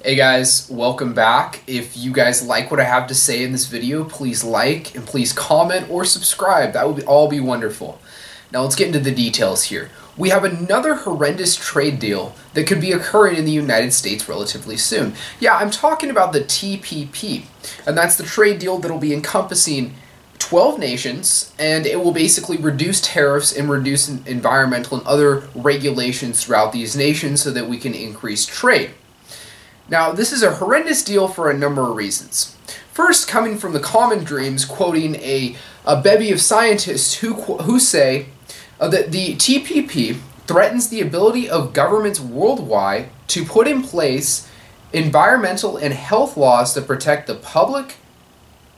Hey guys, welcome back. If you guys like what I have to say in this video, please like and please comment or subscribe. That would all be wonderful. Now let's get into the details here. We have another horrendous trade deal that could be occurring in the United States relatively soon. Yeah, I'm talking about the TPP, and that's the trade deal that will be encompassing 12 nations, and it will basically reduce tariffs and reduce environmental and other regulations throughout these nations so that we can increase trade. Now, this is a horrendous deal for a number of reasons. First, coming from the Common Dreams, quoting a bevy of scientists who say that the TPP threatens the ability of governments worldwide to put in place environmental and health laws to protect the public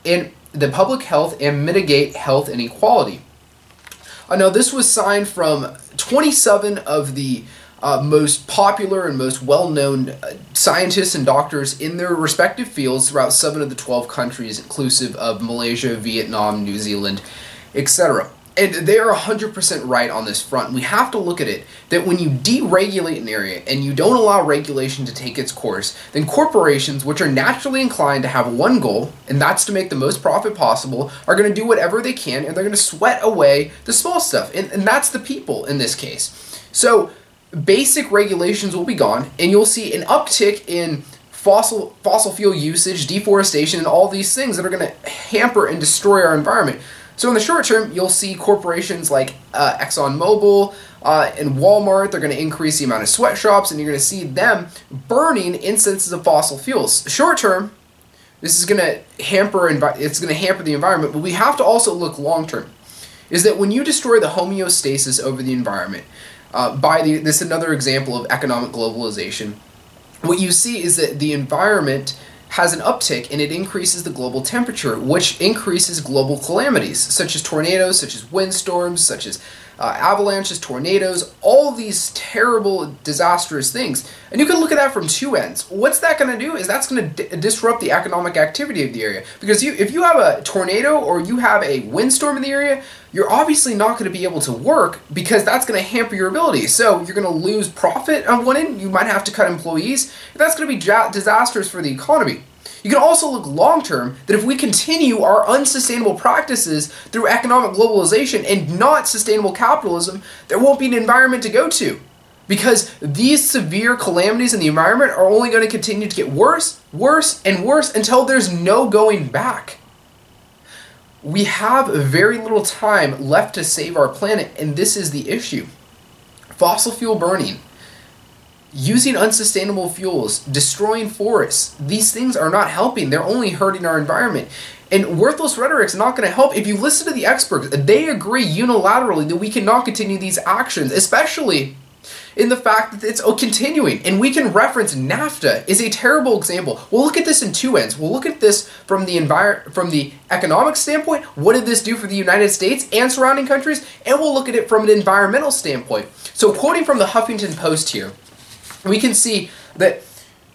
health and mitigate health inequality. Now, this was signed from 27 of the most popular and most well-known scientists and doctors in their respective fields throughout 7 of the 12 countries, inclusive of Malaysia, Vietnam, New Zealand, etc. And they are 100% right on this front. We have to look at it that when you deregulate an area and you don't allow regulation to take its course, then corporations, which are naturally inclined to have one goal, and that's to make the most profit possible, are going to do whatever they can, and they're going to sweat away the small stuff. And that's the people in this case. So basic regulations will be gone, and you'll see an uptick in fossil fuel usage, deforestation, and all these things that are going to hamper and destroy our environment. So in the short term, you'll see corporations like ExxonMobil and Walmart, they're going to increase the amount of sweatshops, and you're going to see them burning instances of fossil fuels. Short term, this is going to hamper the environment, but we have to also look long term. Is that when you destroy the homeostasis over the environment, this is another example of economic globalization, what you see is that the environment has an uptick and it increases the global temperature, which increases global calamities, such as tornadoes, such as windstorms, such as avalanches, tornadoes, all these terrible, disastrous things. And you can look at that from two ends. What's that going to do is that's going to disrupt the economic activity of the area. Because if you have a tornado or you have a windstorm in the area, you're obviously not going to be able to work because that's going to hamper your ability. So you're going to lose profit on one end, you might have to cut employees, that's going to be disastrous for the economy. You can also look long-term that if we continue our unsustainable practices through economic globalization and not sustainable capitalism, there won't be an environment to go to. Because these severe calamities in the environment are only going to continue to get worse, worse, and worse until there's no going back. We have very little time left to save our planet, and this is the issue. Fossil fuel burning, using unsustainable fuels, destroying forests, these things are not helping. They're only hurting our environment. And worthless rhetoric is not going to help. If you listen to the experts, they agree unilaterally that we cannot continue these actions, especially in the fact that it's continuing. And we can reference NAFTA is a terrible example. We'll look at this in two ends. We'll look at this from the economic standpoint. What did this do for the United States and surrounding countries? And we'll look at it from an environmental standpoint. So quoting from the Huffington Post here, we can see that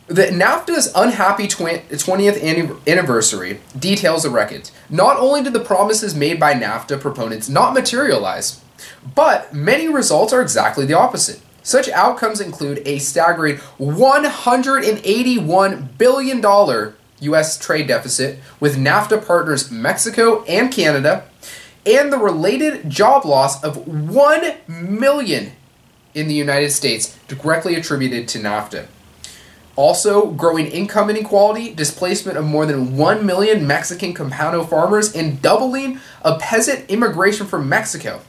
NAFTA's unhappy 20th anniversary details the records. Not only did the promises made by NAFTA proponents not materialize, but many results are exactly the opposite. Such outcomes include a staggering $181 billion U.S. trade deficit with NAFTA partners Mexico and Canada, and the related job loss of 1 million in the United States, directly attributed to NAFTA. Also, growing income inequality, displacement of more than 1 million Mexican compound farmers, and doubling of peasant immigration from Mexico.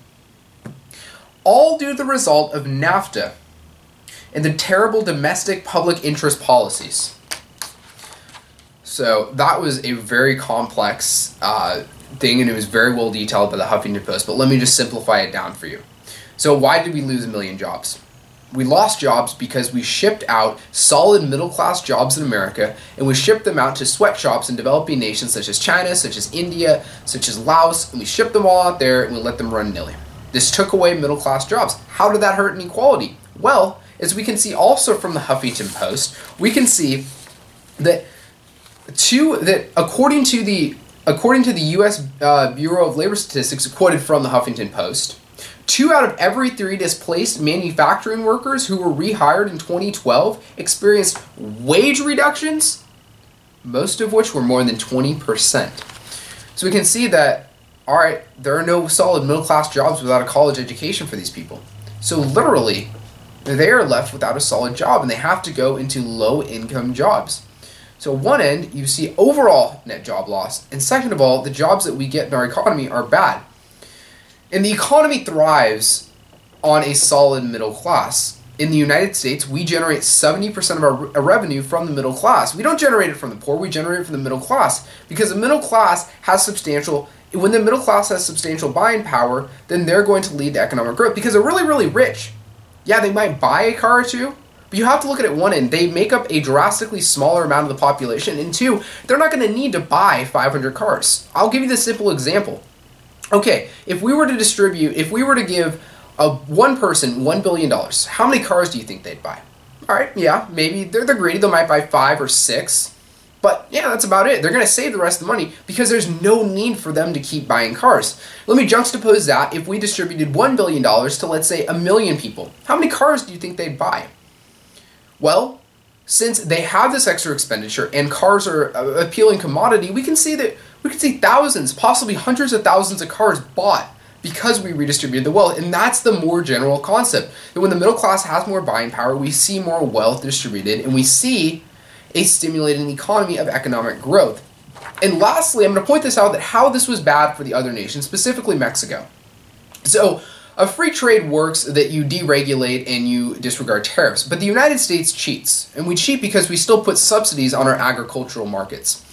All due to the result of NAFTA and the terrible domestic public interest policies. So that was a very complex thing, and it was very well detailed by the Huffington Post, but let me just simplify it down for you. So why did we lose 1 million jobs? We lost jobs because we shipped out solid middle-class jobs in America, and we shipped them out to sweatshops in developing nations such as China, such as India, such as Laos, and we shipped them all out there and we let them run nilly. This took away middle-class jobs. How did that hurt inequality? Well, as we can see also from the Huffington Post, we can see that according to the U.S. Bureau of Labor Statistics, quoted from the Huffington Post, 2 out of every 3 displaced manufacturing workers who were rehired in 2012 experienced wage reductions, most of which were more than 20%. So we can see that, all right, there are no solid middle-class jobs without a college education for these people. So literally, they are left without a solid job, and they have to go into low-income jobs. So on one end, you see overall net job loss, and second of all, the jobs that we get in our economy are bad. And the economy thrives on a solid middle class. In the United States, we generate 70% of our revenue from the middle class. We don't generate it from the poor, we generate it from the middle class, because the middle class has when the middle class has substantial buying power, then they're going to lead to economic growth, because they're really, really rich. Yeah, they might buy a car or two, but you have to look at it one end. They make up a drastically smaller amount of the population, and two, they're not going to need to buy 500 cars. I'll give you this simple example. Okay, if we were to give one person $1 billion, how many cars do you think they'd buy? All right, yeah, maybe they're greedy, they might buy 5 or 6, but yeah, that's about it. They're going to save the rest of the money because there's no need for them to keep buying cars. Let me juxtapose that. If we distributed $1 billion to, let's say, 1 million people, how many cars do you think they'd buy? Well, since they have this extra expenditure and cars are an appealing commodity, we can see thousands, possibly hundreds of thousands of cars bought because we redistributed the wealth. And that's the more general concept, that when the middle class has more buying power, we see more wealth distributed, and we see a stimulating economy of economic growth. And lastly, I'm going to point this out, that how this was bad for the other nations, specifically Mexico. So a free trade works that you deregulate and you disregard tariffs, but the United States cheats, and we cheat because we still put subsidies on our agricultural markets.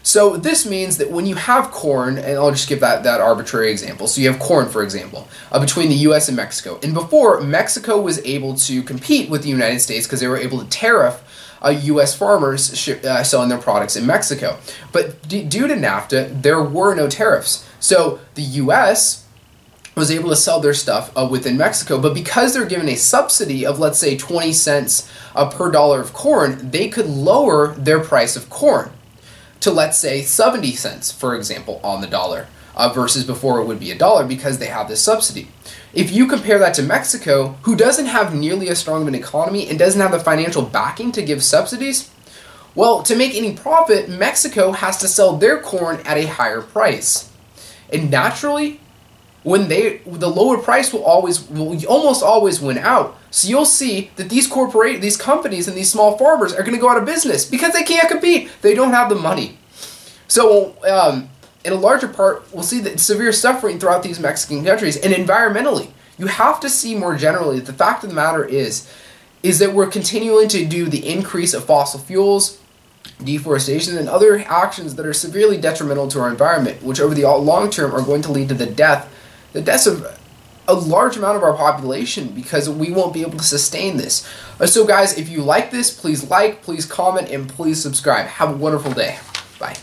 So this means that when you have corn, and I'll just give that arbitrary example. So you have corn, for example, between the US and Mexico. And before, Mexico was able to compete with the United States because they were able to tariff US farmers selling their products in Mexico. But due to NAFTA, there were no tariffs. So the US was able to sell their stuff within Mexico, but because they're given a subsidy of, let's say, 20 cents per dollar of corn, they could lower their price of corn to, let's say, 70 cents, for example, on the dollar, versus before it would be $1 because they have this subsidy. If you compare that to Mexico, who doesn't have nearly as strong of an economy and doesn't have the financial backing to give subsidies, well, to make any profit, Mexico has to sell their corn at a higher price. And naturally, the lower price will almost always win out. So you'll see that these companies and these small farmers are going to go out of business because they can't compete. They don't have the money. So in a larger part, we'll see that severe suffering throughout these Mexican countries. And environmentally, you have to see more generally that the fact of the matter is that we're continuing to do the increase of fossil fuels, deforestation, and other actions that are severely detrimental to our environment, which over the long term are going to lead to the deaths of a large amount of our population, because we won't be able to sustain this. So guys, if you like this, please comment, and please subscribe. Have a wonderful day. Bye.